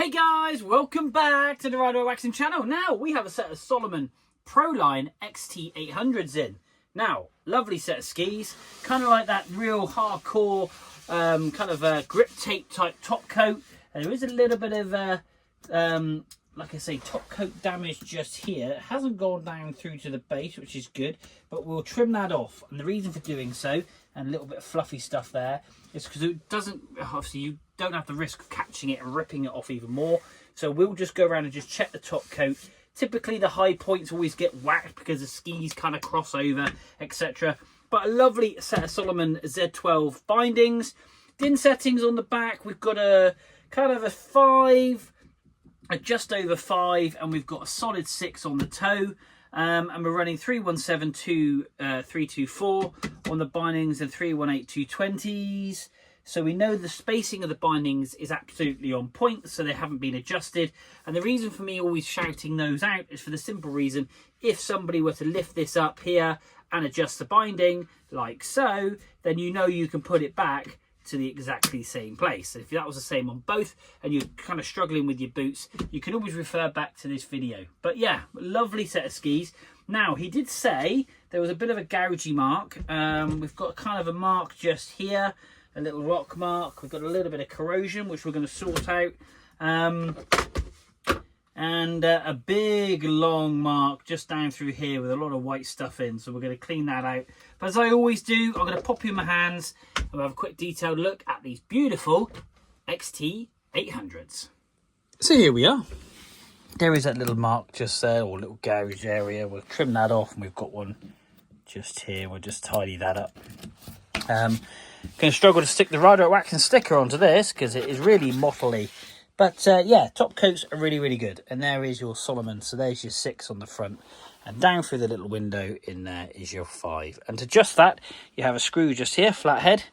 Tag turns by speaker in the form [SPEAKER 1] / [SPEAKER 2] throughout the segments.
[SPEAKER 1] Hey guys, welcome back to the Rider Waxing channel. Now we have a set of Salomon Proline XT800s in. Now, lovely set of skis, kind of like that real hardcore kind of grip tape type top coat. There is a little bit of like I say, top coat damage just here. It hasn't gone down through to the base, which is good, but we'll trim that off. And the reason for doing so, and a little bit of fluffy stuff there, is because it doesn't, obviously you don't have the risk of catching it and ripping it off even more. So we'll just go around and just check the top coat. Typically the high points always get whacked because the skis kind of cross over, etc. But a lovely set of Salomon Z12 bindings. DIN settings on the back, we've got a kind of a 5, just over 5, and we've got a solid 6 on the toe, and we're running 3172324 on the bindings and 318220s. So we know the spacing of the bindings is absolutely on point, so they haven't been adjusted. And the reason for me always shouting those out is for the simple reason, if somebody were to lift this up here and adjust the binding like so, then you know you can put it back to the exactly same place. So if that was the same on both and you're kind of struggling with your boots, you can always refer back to this video. But yeah, lovely set of skis. Now, he did say there was a bit of a gougey mark. We've got kind of a mark just here, a little rock mark. We've got a little bit of corrosion, which we're going to sort out. And a big long mark just down through here with a lot of white stuff in, so we're going to clean that out. But as I always do, I'm going to pop you in my hands and we'll have a quick detailed look at these beautiful XT800s. So here we are. There is that little mark just there, or little gouge area. We'll trim that off, and we've got one just here. We'll just tidy that up. Going to struggle to stick the Rider Waxing sticker onto this because it is really mottly. But yeah, top coats are really, really good. And there is your Salomon. So there's your 6 on the front. And down through the little window in there is your 5. And to adjust that, you have a screw just here, flat head.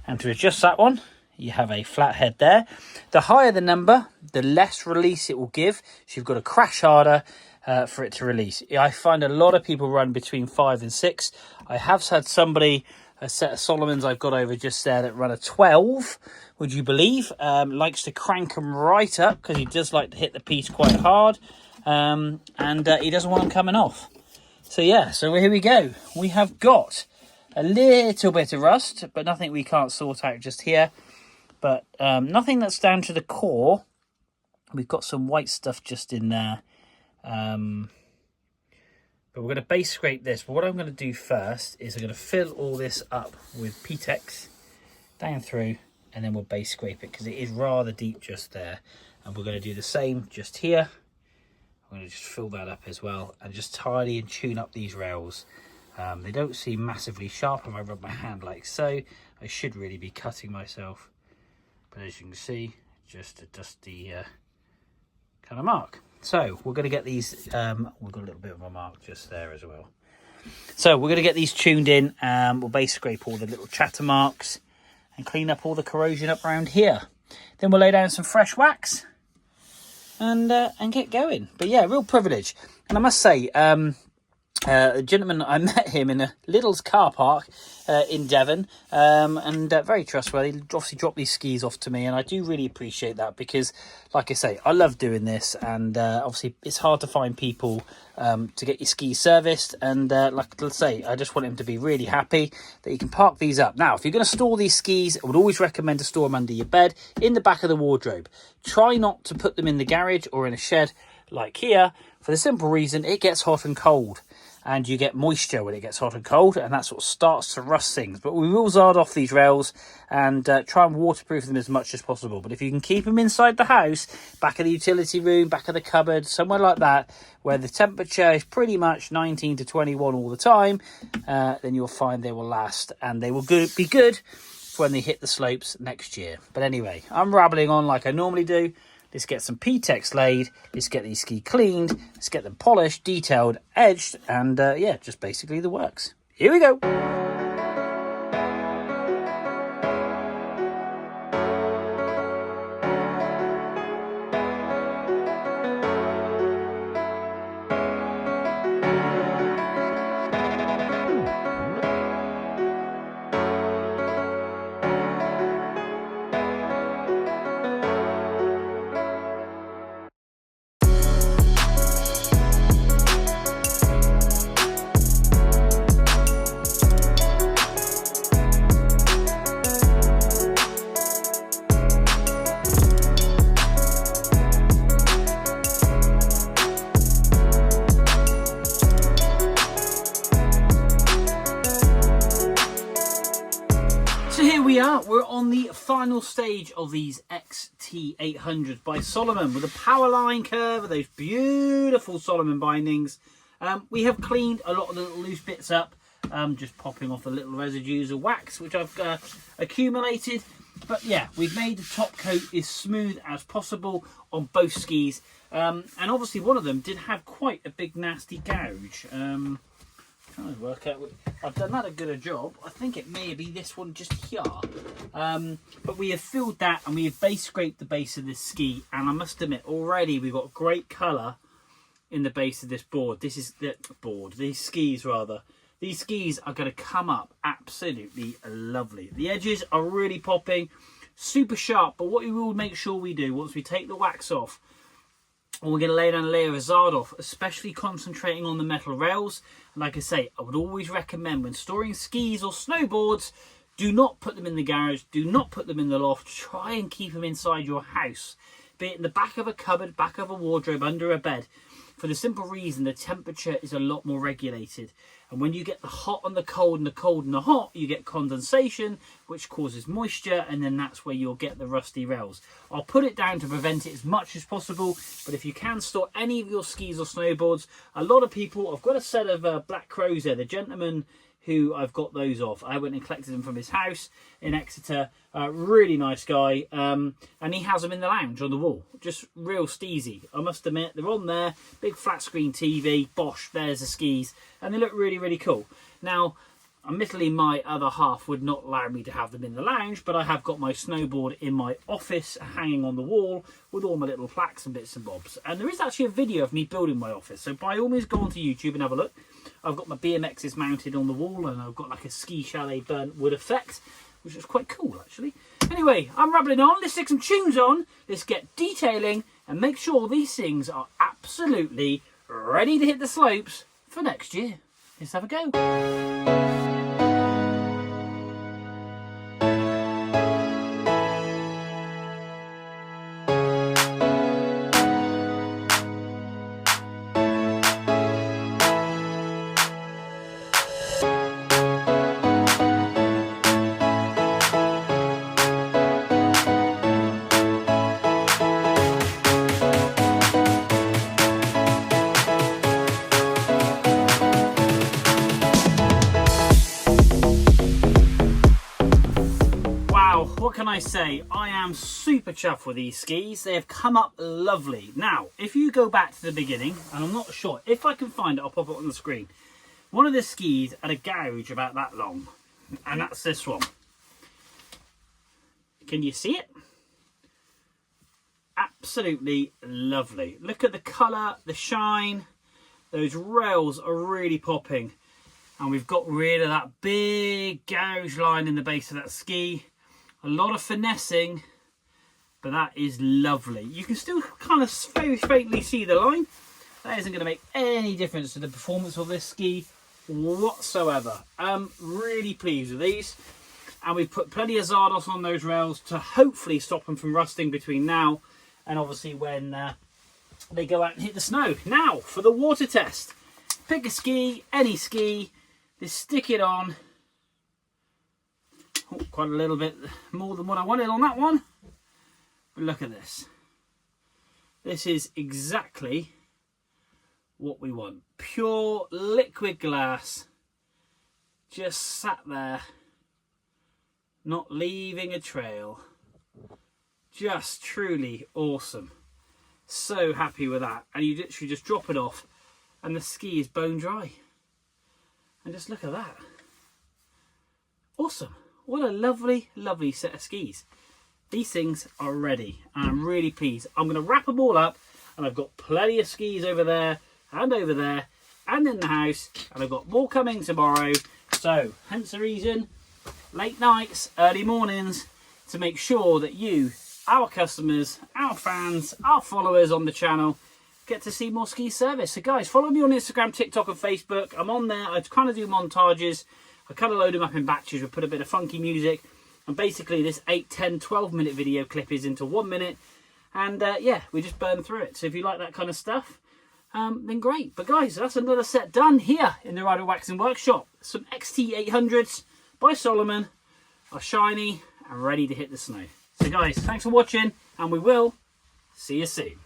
[SPEAKER 1] And to adjust that one, you have a flat head there. The higher the number, the less release it will give. So you've got to crash harder for it to release. I find a lot of people run between 5 and 6. I have had somebody, a set of Salomons I've got over just there that run a 12, would you believe? Likes to crank them right up because he does like to hit the piece quite hard. And he doesn't want them coming off. So yeah, so here we go. We have got a little bit of rust, but nothing we can't sort out just here. But nothing that's down to the core. We've got some white stuff just in there. But we're going to base scrape this. But what I'm going to do first is I'm going to fill all this up with PTEX down through, and then we'll base scrape it because it is rather deep just there. And we're going to do the same just here. I'm going to just fill that up as well and just tidy and tune up these rails. They don't seem massively sharp if I rub my hand like so. I should really be cutting myself. But as you can see, just a dusty kind of mark. So we're going to get these, we've got a little bit of a mark just there as well. So we're going to get these tuned in. We'll base scrape all the little chatter marks and clean up all the corrosion up around here. Then we'll lay down some fresh wax and get going. But yeah, real privilege. And I must say, a gentleman, I met him in a Lidl's car park in Devon, and very trustworthy. He obviously dropped these skis off to me, and I do really appreciate that because, like I say, I love doing this, and obviously it's hard to find people to get your skis serviced, and like let's say, I just want him to be really happy that you can park these up. Now, if you're going to store these skis, I would always recommend to store them under your bed, in the back of the wardrobe. Try not to put them in the garage or in a shed like here, for the simple reason it gets hot and cold. And you get moisture when it gets hot and cold, and that's what starts to rust things. But we will zard off these rails and try and waterproof them as much as possible. But if you can keep them inside the house, back of the utility room, back of the cupboard, somewhere like that, where the temperature is pretty much 19 to 21 all the time, then you'll find they will last, and they will be good when they hit the slopes next year. But anyway, I'm rambling on like I normally do. Let's get some PTEX laid, let's get these skis cleaned, let's get them polished, detailed, edged, and yeah, just basically the works. Here we go. final stage of these XT800s by Salomon with a power line curve with those beautiful Salomon bindings. We have cleaned a lot of the little loose bits up, just popping off the little residues of wax which I've accumulated. But yeah, we've made the top coat as smooth as possible on both skis. And obviously one of them did have quite a big nasty gouge. Trying to work out, I've done that a good job. I think it may be this one just here. But we have filled that and we have base scraped the base of this ski. And I must admit, already we've got great colour in the base of this board. This is the board, these skis rather. These skis are going to come up absolutely lovely. The edges are really popping, super sharp. But what we will make sure we do once we take the wax off, and we're going to lay down a layer of Zard off, especially concentrating on the metal rails. And like I say, I would always recommend when storing skis or snowboards, do not put them in the garage, do not put them in the loft. Try and keep them inside your house, be it in the back of a cupboard, back of a wardrobe, under a bed. For the simple reason the temperature is a lot more regulated. And when you get the hot and the cold and the cold and the hot, you get condensation, which causes moisture, and then that's where you'll get the rusty rails. I'll put it down to prevent it as much as possible, but if you can store any of your skis or snowboards, a lot of people, I've got a set of Black Crows there, the gentleman who I've got those off. I went and collected them from his house in Exeter. Really nice guy. And he has them in the lounge on the wall. Just real steezy. I must admit, they're on there. Big flat screen TV. Bosh, there's the skis. And they look really, really cool. Now, admittedly, my other half would not allow me to have them in the lounge, but I have got my snowboard in my office hanging on the wall with all my little plaques and bits and bobs. And there is actually a video of me building my office. So by all means, go onto YouTube and have a look. I've got my BMXs mounted on the wall, and I've got like a ski chalet burnt wood effect, which is quite cool actually. Anyway, I'm rambling on. Let's stick some tunes on. Let's get detailing and make sure these things are absolutely ready to hit the slopes for next year. Let's have a go. What can I say? I am super chuffed with these skis. They have come up lovely. Now, if you go back to the beginning, and I'm not sure, if I can find it, I'll pop it on the screen. One of the skis had a gouge about that long, and that's this one. Can you see it? Absolutely lovely. Look at the colour, the shine. Those rails are really popping. And we've got rid of that big gouge line in the base of that ski. A lot of finessing, but that is lovely. You can still kind of very faintly see the line. That isn't going to make any difference to the performance of this ski whatsoever. I'm really pleased with these. And we've put plenty of Zardos on those rails to hopefully stop them from rusting between now and obviously when they go out and hit the snow. Now, for the water test. Pick a ski, any ski, just stick it on. Oh, quite a little bit more than what I wanted on that one. But look at this. This is exactly what we want. Pure liquid glass. Just sat there. Not leaving a trail. Just truly awesome. So happy with that. And you literally just drop it off and the ski is bone dry. And just look at that. Awesome. What a lovely, lovely set of skis. These things are ready and I'm really pleased. I'm going to wrap them all up and I've got plenty of skis over there and in the house, and I've got more coming tomorrow. So hence the reason, late nights, early mornings, to make sure that you, our customers, our fans, our followers on the channel get to see more ski service. So guys, follow me on Instagram, TikTok and Facebook. I'm on there. I kind of do montages. I kind of load them up in batches. We put a bit of funky music. And basically this 8, 10, 12 minute video clip is into 1 minute. And yeah, we just burn through it. So if you like that kind of stuff, then great. But guys, that's another set done here in the Rider Waxing Workshop. Some XT800s by Salomon are shiny and ready to hit the snow. So guys, thanks for watching, and we will see you soon.